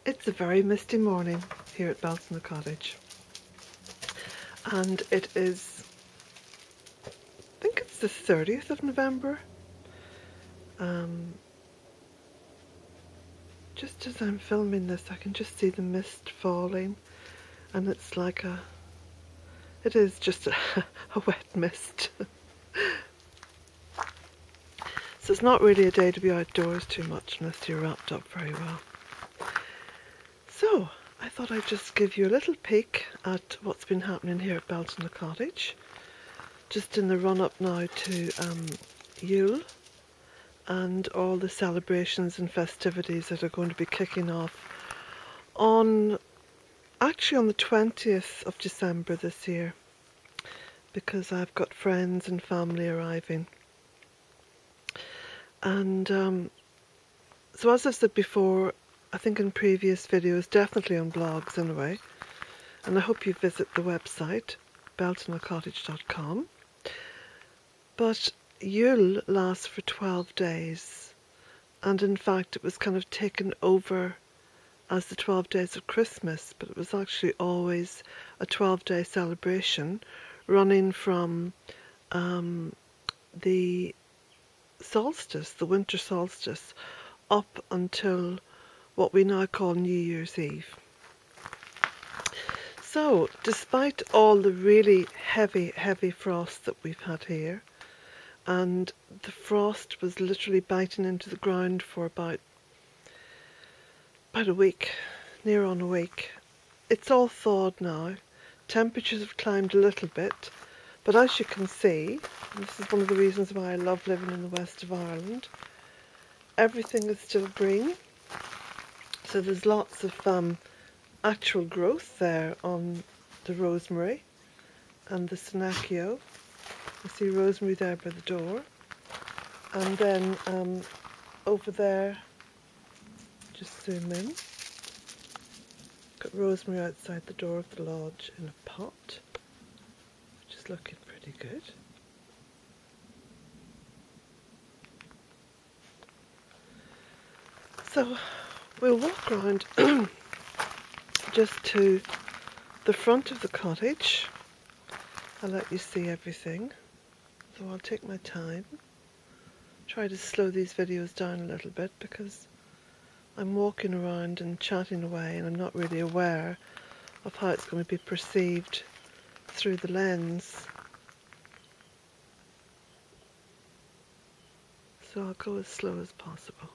It's a very misty morning here at Belton Cottage, and it is, I think it's the 30th of November. Just as I'm filming this, I can just see the mist falling, and it's like it is just a wet mist. So it's not really a day to be outdoors too much unless you're wrapped up very well. So I thought I'd just give you a little peek at what's been happening here at Belton Cottage, just in the run-up now to Yule and all the celebrations and festivities that are going to be kicking off actually on the 20th of December this year, because I've got friends and family arriving. And so as I've said before, I think in previous videos, definitely on blogs anyway, and I hope you visit the website beltonacottage.com. But Yule lasts for 12 days, and in fact it was kind of taken over as the 12 days of Christmas, but it was actually always a 12-day celebration running from the solstice, the winter solstice, up until what we now call New Year's Eve. So, despite all the really heavy frost that we've had here, and the frost was literally biting into the ground for about a week, near on a week, it's all thawed now. Temperatures have climbed a little bit, but as you can see, and this is one of the reasons why I love living in the west of Ireland, everything is still green. So there's lots of actual growth there on the rosemary and the Senecchio. You see rosemary there by the door. And then over there, just zoom in, got rosemary outside the door of the lodge in a pot, which is looking pretty good. So we'll walk around just to the front of the cottage. I'll let you see everything, so I'll take my time, try to slow these videos down a little bit because I'm walking around and chatting away and I'm not really aware of how it's going to be perceived through the lens. So I'll go as slow as possible.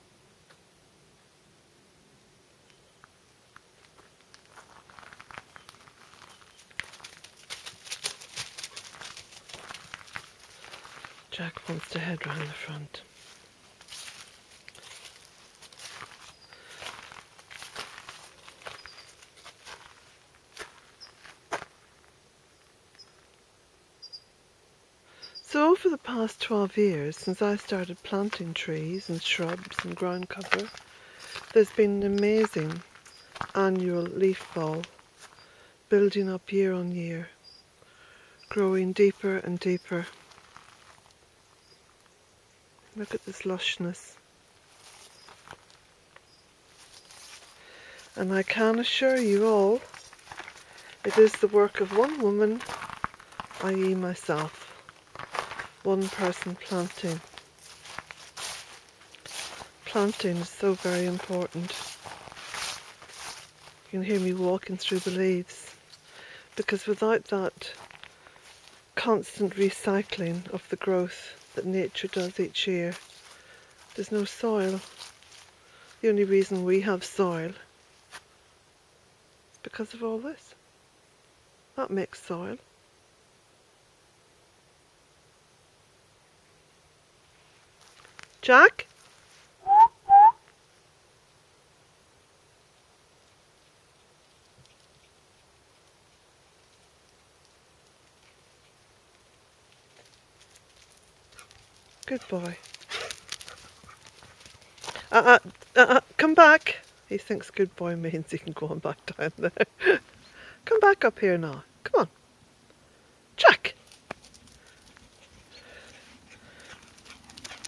Jack wants to head round the front. So over the past 12 years, since I started planting trees and shrubs and ground cover, there's been an amazing annual leaf fall, building up year on year, growing deeper and deeper. Look at this lushness. And I can assure you all, it is the work of one woman, i.e. myself. One person planting. Planting is so very important. You can hear me walking through the leaves, because without that constant recycling of the growth that nature does each year, there's no soil. The only reason we have soil is because of all this. That makes soil. Jack? Good boy. Come back. He thinks good boy means he can go on back down there. Come back up here now. Come on. Jack!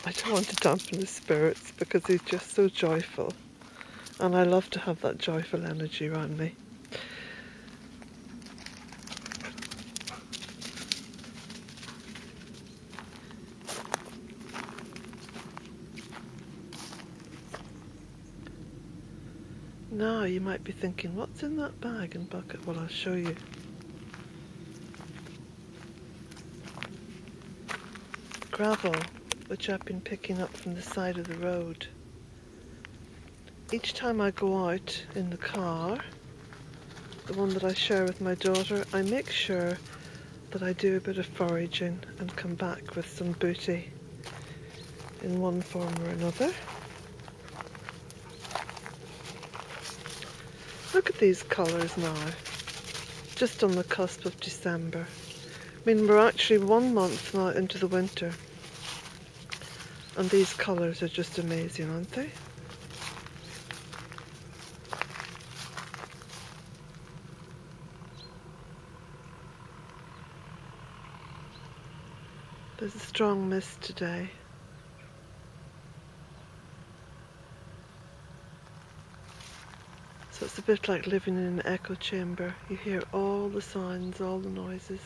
I don't want to dampen his spirits because he's just so joyful and I love to have that joyful energy around me. Now you might be thinking, what's in that bag and bucket? Well, I'll show you. Gravel, which I've been picking up from the side of the road. Each time I go out in the car, the one that I share with my daughter, I make sure that I do a bit of foraging and come back with some booty in one form or another. Look at these colours now, just on the cusp of December. I mean, we're actually 1 month now into the winter, and these colours are just amazing, aren't they? There's a strong mist today. So it's a bit like living in an echo chamber. You hear all the sounds, all the noises.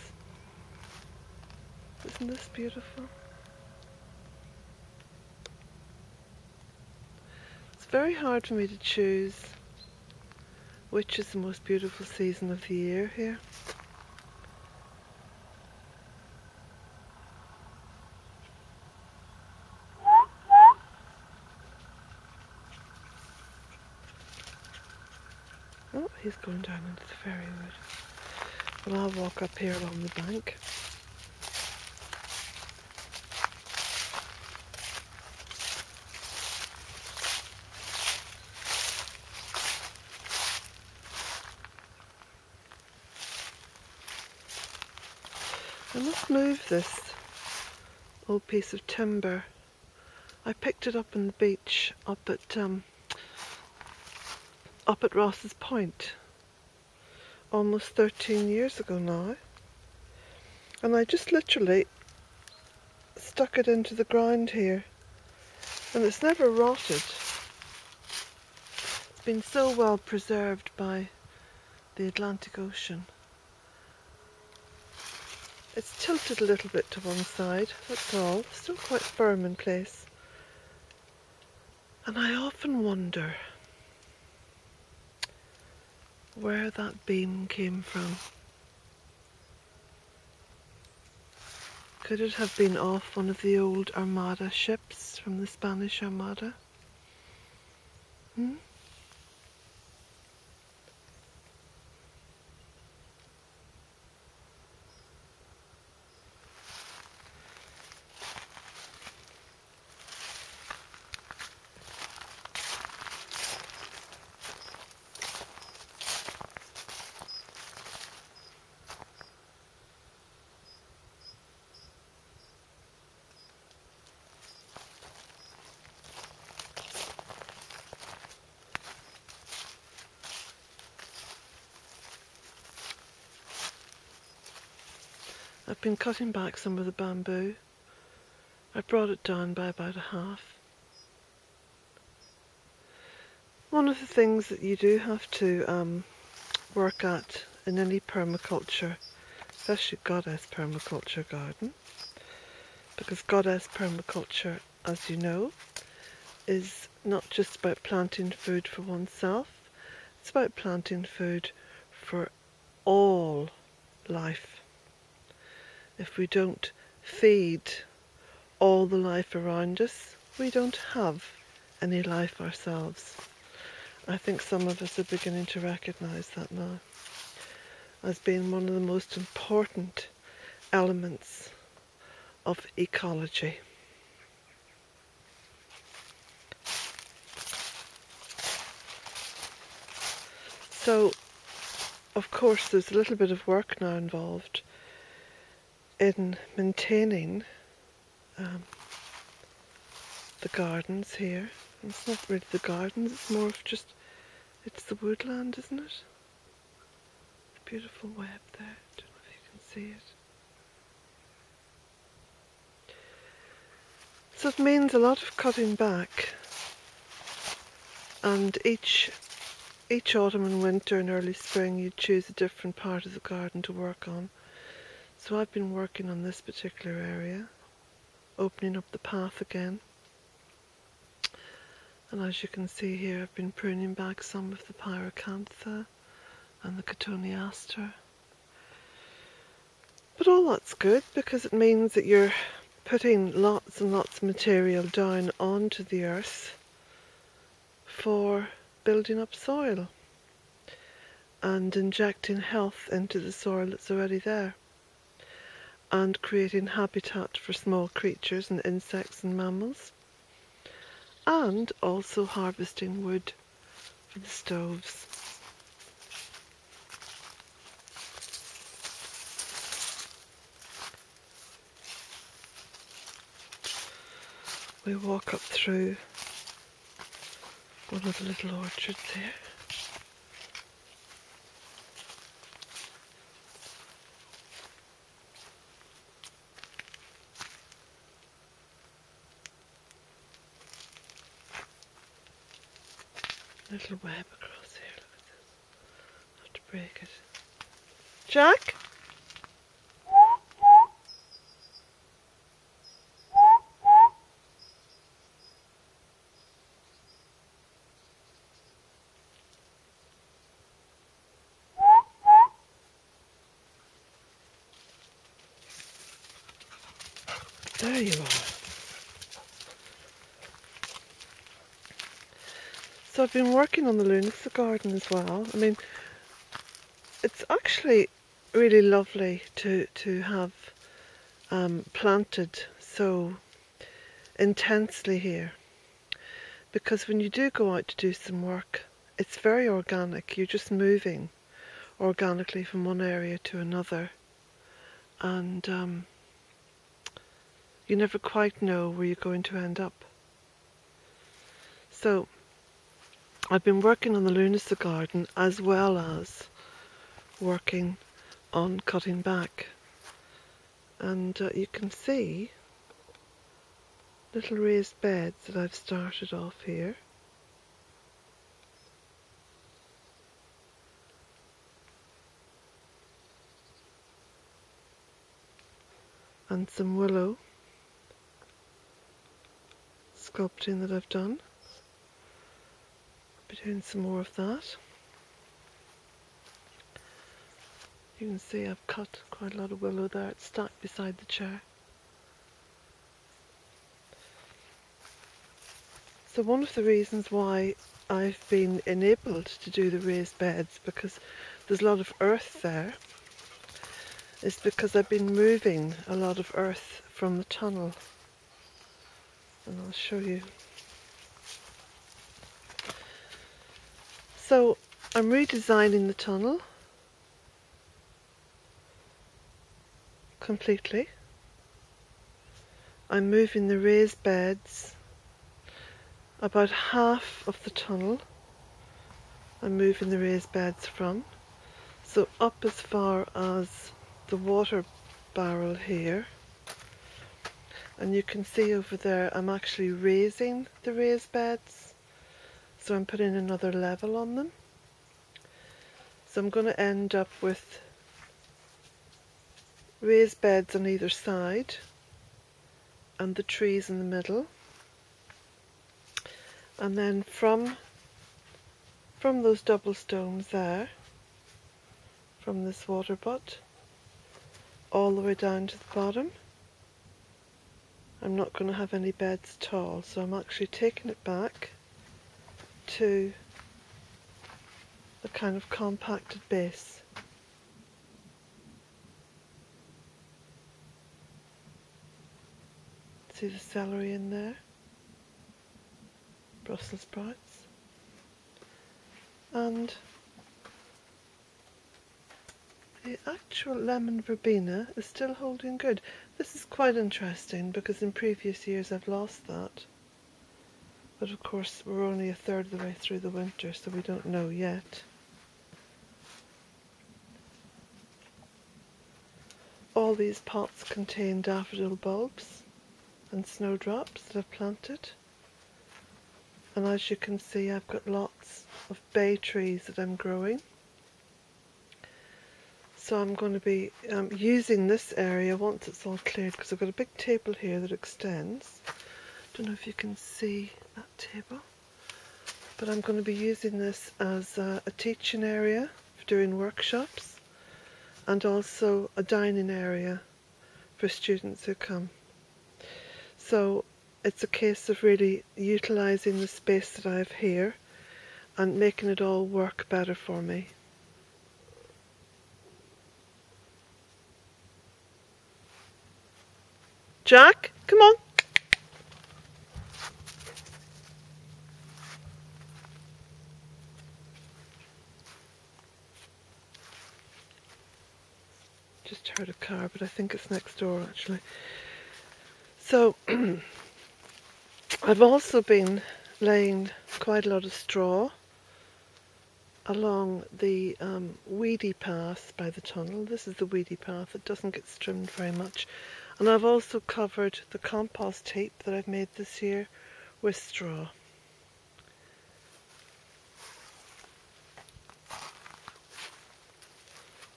Isn't this beautiful? It's very hard for me to choose which is the most beautiful season of the year here. Oh, he's going down into the fairy wood. Well, I'll walk up here along the bank. I must move this old piece of timber. I picked it up on the beach up at Ross's Point almost 13 years ago now, and I just literally stuck it into the ground here, and it's never rotted. It's been so well preserved by the Atlantic Ocean. It's tilted a little bit to one side, that's all. Still quite firm in place. And I often wonder where that beam came from. Could it have been off one of the old Armada ships from the Spanish Armada? Hmm? I've been cutting back some of the bamboo. I brought it down by about a half. One of the things that you do have to work at in any permaculture, especially Goddess permaculture garden, because Goddess permaculture, as you know, is not just about planting food for oneself, it's about planting food for all life. If we don't feed all the life around us, we don't have any life ourselves. I think some of us are beginning to recognise that now as being one of the most important elements of ecology. So, of course, there's a little bit of work now involved in maintaining the gardens here. It's not really the gardens, it's more of just, it's the woodland, isn't it? The beautiful web there, I don't know if you can see it. So it means a lot of cutting back and each autumn and winter and early spring you choose a different part of the garden to work on. So I've been working on this particular area, opening up the path again. And as you can see here, I've been pruning back some of the pyracantha and the cotoneaster. But all that's good because it means that you're putting lots and lots of material down onto the earth for building up soil and injecting health into the soil that's already there, and creating habitat for small creatures and insects and mammals, and also harvesting wood for the stoves. We walk up through one of the little orchards here. Little web across here, look at this. I have to break it. Jack? There you are. So I've been working on the Lunacy garden as well. I mean, it's actually really lovely to have planted so intensely here, because when you do go out to do some work, it's very organic. You're just moving organically from one area to another, and you never quite know where you're going to end up. So I've been working on the Lunacy garden as well as working on cutting back, and you can see little raised beds that I've started off here. And some willow sculpting that I've done. I'll be doing some more of that. You can see I've cut quite a lot of willow there. It's stacked beside the chair. So one of the reasons why I've been enabled to do the raised beds, because there's a lot of earth there, is because I've been moving a lot of earth from the tunnel. And I'll show you. So I'm redesigning the tunnel completely. I'm moving the raised beds about half of the tunnel. I'm moving the raised beds from, so up as far as the water barrel here, and you can see over there I'm actually raising the raised beds, so I'm putting another level on them. So I'm going to end up with raised beds on either side and the trees in the middle, and then from those double stones there, from this water butt all the way down to the bottom, I'm not going to have any beds at all, so I'm actually taking it back to a kind of compacted base. See the celery in there, Brussels sprouts, and the actual lemon verbena is still holding good. This is quite interesting because in previous years I've lost that, but of course we're only a third of the way through the winter, so we don't know yet. All these pots contain daffodil bulbs and snowdrops that I've planted. And as you can see, I've got lots of bay trees that I'm growing. So I'm going to be using this area once it's all cleared, because I've got a big table here that extends. Don't know if you can see that table, but I'm going to be using this as a teaching area for doing workshops, and also a dining area for students who come. So it's a case of really utilising the space that I have here and making it all work better for me. Jack, come on. Just heard a car, but I think it's next door actually. So I've also been laying quite a lot of straw along the weedy path by the tunnel. This is the weedy path. It doesn't get trimmed very much. And I've also covered the compost heap that I've made this year with straw.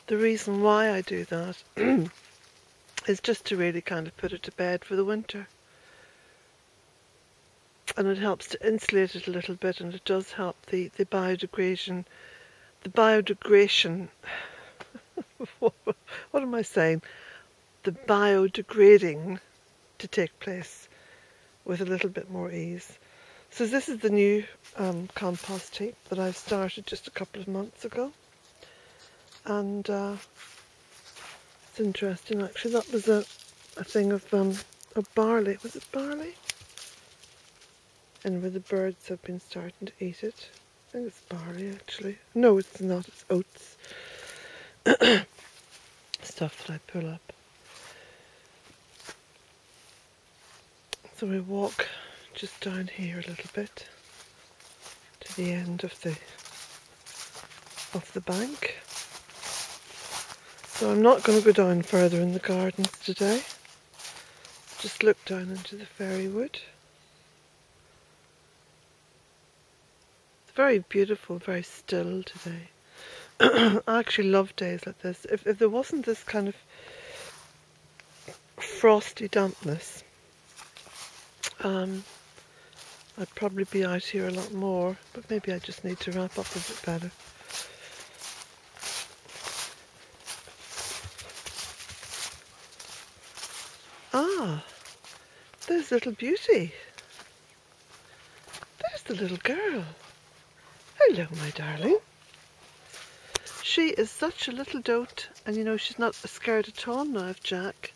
The reason why I do that is just to really kind of put it to bed for the winter. And it helps to insulate it a little bit, and it does help the biodegradation, what am I saying? The biodegrading to take place with a little bit more ease. So this is the new compost heap that I've started just a couple of months ago. And it's interesting actually, that was a thing of barley. Was it barley? And where the birds have been starting to eat it. I think it's barley actually. No, it's not, it's oats. Stuff that I pull up. So we walk just down here a little bit to the end of the bank. So I'm not going to go down further in the gardens today. Just look down into the fairy wood. It's very beautiful, very still today. I actually love days like this. If there wasn't this kind of frosty dampness, I'd probably be out here a lot more, but maybe I just need to wrap up a bit better. Ah, there's little Beauty. There's the little girl. Hello, my darling. She is such a little dote, and you know she's not scared at all now of Jack.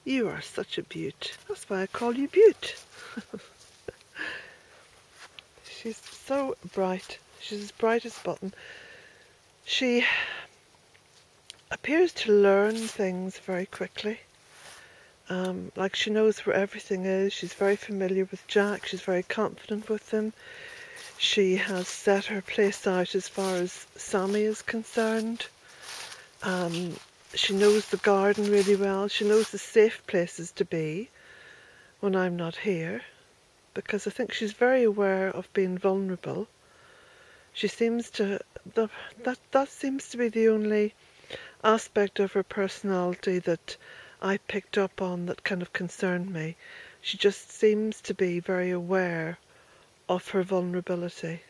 You are such a beaut. That's why I call you Beaut. She's so bright. She's as bright as a button. She appears to learn things very quickly. Like she knows where everything is. She's very familiar with Jack. She's very confident with him. She has set her place out as far as Sammy is concerned. She knows the garden really well. She knows the safe places to be when I'm not here, because I think she's very aware of being vulnerable. She seems to, that seems to be the only aspect of her personality that I picked up on that kind of concerned me. She just seems to be very aware of her vulnerability.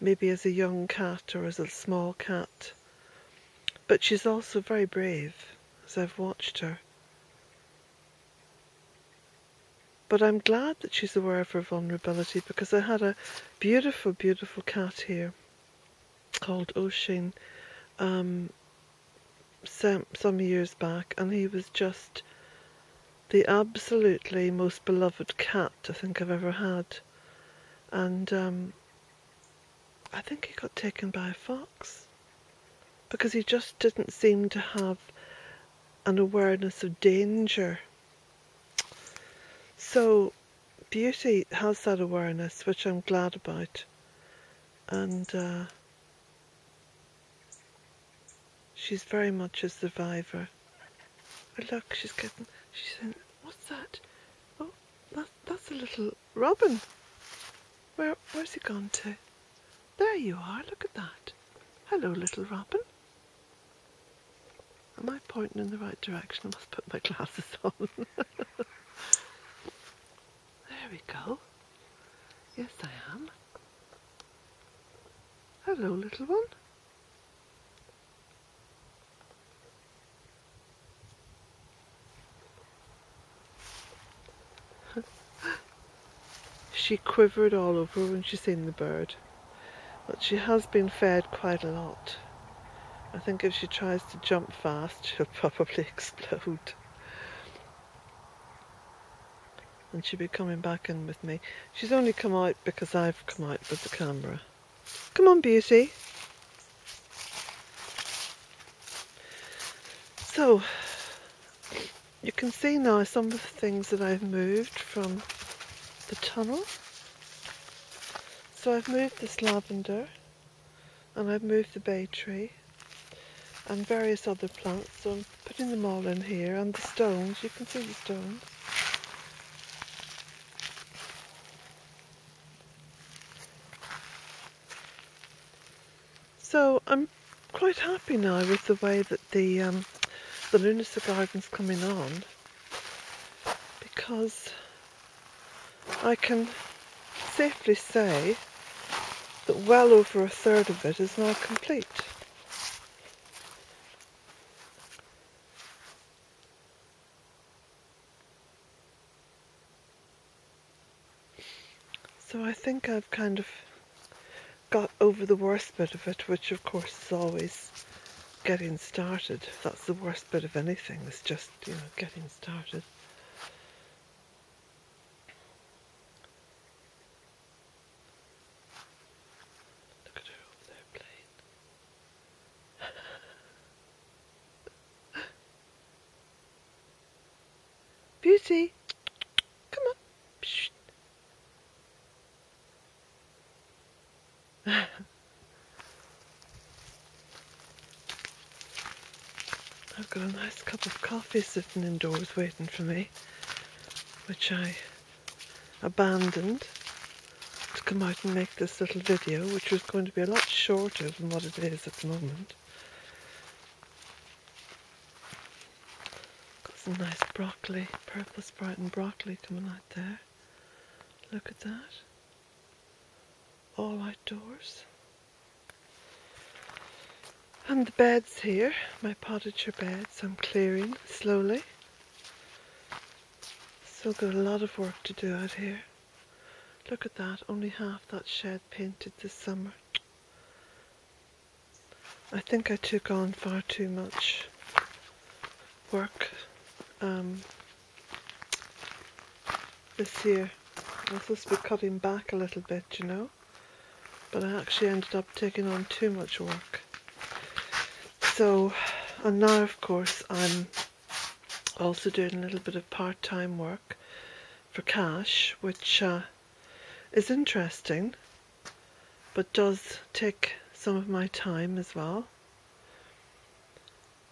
Maybe as a young cat or as a small cat. But she's also very brave, as I've watched her. But I'm glad that she's aware of her vulnerability, because I had a beautiful, beautiful cat here called Oisin some years back, and he was just the absolutely most beloved cat I think I've ever had. And I think he got taken by a fox, because he just didn't seem to have an awareness of danger. So Beauty has that awareness, which I'm glad about. And she's very much a survivor. Oh, look, she's saying, what's that? Oh, that's a little robin. Where's he gone to? There you are, look at that. Hello, little robin. Am I pointing in the right direction? I must put my glasses on. There we go. Yes, I am. Hello, little one. She quivered all over when she seen the bird, but she has been fed quite a lot. I think if she tries to jump fast, she'll probably explode. And she'll be coming back in with me. She's only come out because I've come out with the camera. Come on, beauty. So, you can see now some of the things that I've moved from the tunnel. So I've moved this lavender, and I've moved the bay tree, and various other plants. So I'm putting them all in here, and the stones, you can see the stones. So I'm quite happy now with the way that the Lunacy Garden's coming on, because I can safely say that well over a third of it is now complete. So I think I've kind of got over the worst bit of it, which of course is always getting started. That's the worst bit of anything, is just, getting started. Look at her over there playing. Beauty, come on. Psst. I've got a nice cup of coffee sitting indoors waiting for me, which I abandoned to come out and make this little video, which was going to be a lot shorter than what it is at the moment. Got some nice broccoli, purple sprouting broccoli coming out there. Look at that. All outdoors. And the beds here, my Permaculture beds, I'm clearing slowly. Still got a lot of work to do out here. Look at that, only half that shed painted this summer. I think I took on far too much work this year. I was supposed to be cutting back a little bit, but I actually ended up taking on too much work. So, and now of course I'm also doing a little bit of part-time work for cash, which is interesting, but does take some of my time as well.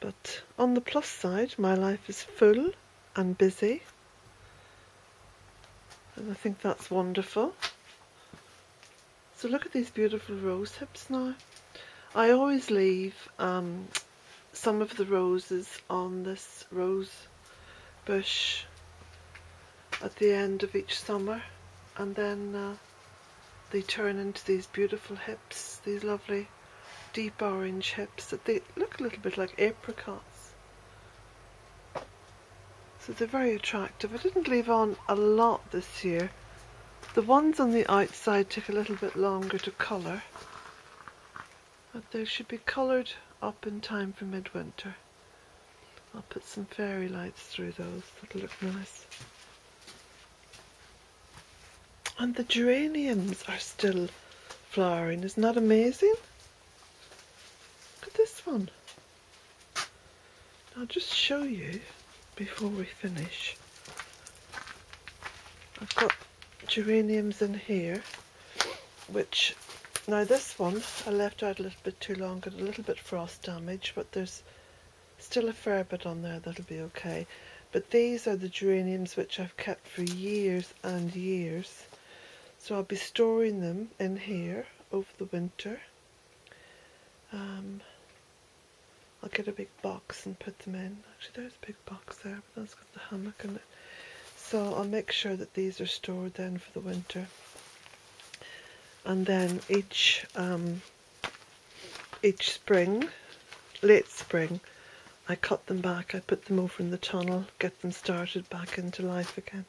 But on the plus side, my life is full and busy, and I think that's wonderful. So look at these beautiful rose hips now. I always leave some of the roses on this rose bush at the end of each summer, and then they turn into these beautiful hips, these lovely deep orange hips that they look a little bit like apricots. So they're very attractive. I didn't leave on a lot this year. The ones on the outside take a little bit longer to colour, but they should be coloured up in time for midwinter. I'll put some fairy lights through those, that'll look nice. And the geraniums are still flowering, isn't that amazing? Look at this one. I'll just show you before we finish. I've got geraniums in here, which, now this one I left out a little bit too long, got a little bit frost damage, but there's still a fair bit on there, that'll be okay. But these are the geraniums which I've kept for years and years. So I'll be storing them in here over the winter. I'll get a big box and put them in. Actually, there's a big box there, but that's got the hammock in it. So I'll make sure that these are stored then for the winter. And then each spring, late spring, I cut them back. I put them over in the tunnel, get them started back into life again.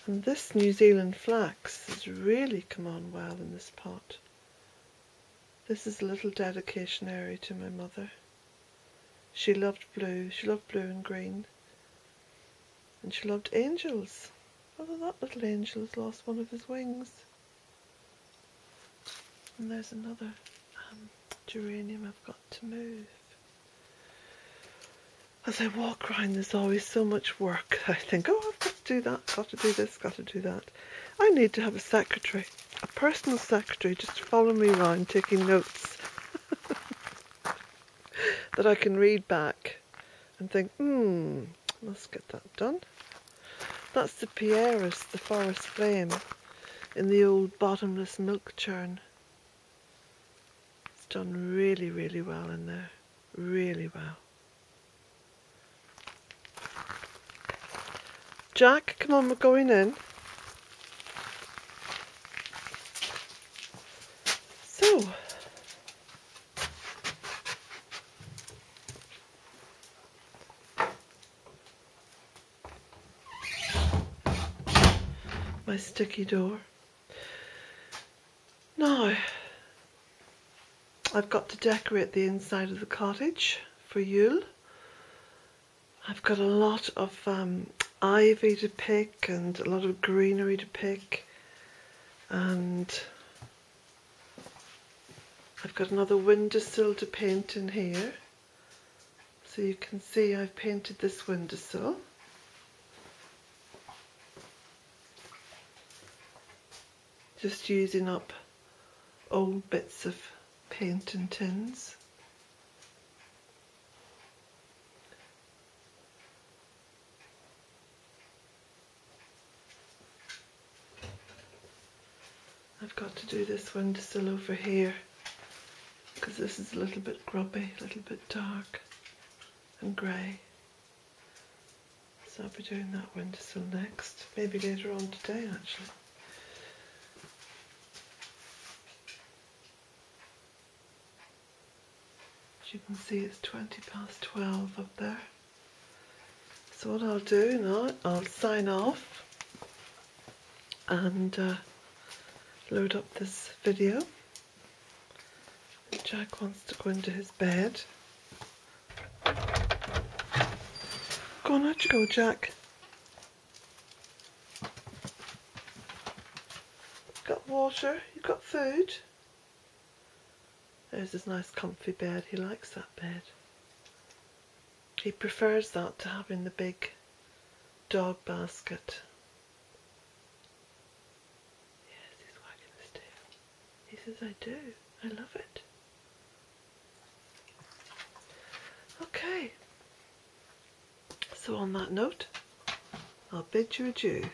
And this New Zealand flax has really come on well in this pot. This is a little dedication area to my mother. She loved blue and green. And she loved angels. Although that little angel has lost one of his wings. And there's another geranium I've got to move. As I walk around, there's always so much work. I think, oh, I've got to do that, got to do this, got to do that. I need to have a secretary, a personal secretary, just to follow me around taking notes that I can read back and think, must get that done. That's the Pieris, the forest flame, in the old bottomless milk churn. It's done really, really well in there, really well. Jack, come on, we're going in. So, my sticky door. Now, I've got to decorate the inside of the cottage for Yule. I've got a lot of ivy to pick and a lot of greenery to pick, and I've got another windowsill to paint in here. So you can see I've painted this windowsill. Just using up old bits of paint and tins. I've got to do this windowsill over here because this is a little bit grubby, a little bit dark and grey. So I'll be doing that windowsill next, maybe later on today actually. As you can see, it's 12:20 up there. So what I'll do now, I'll sign off and load up this video. Jack wants to go into his bed. Go on, out you go, Jack. You've got water, you've got food. There's his nice comfy bed. He likes that bed. He prefers that to having the big dog basket. Yes, he's wagging his tail. He says, I do. I love it. Okay. So on that note, I'll bid you adieu.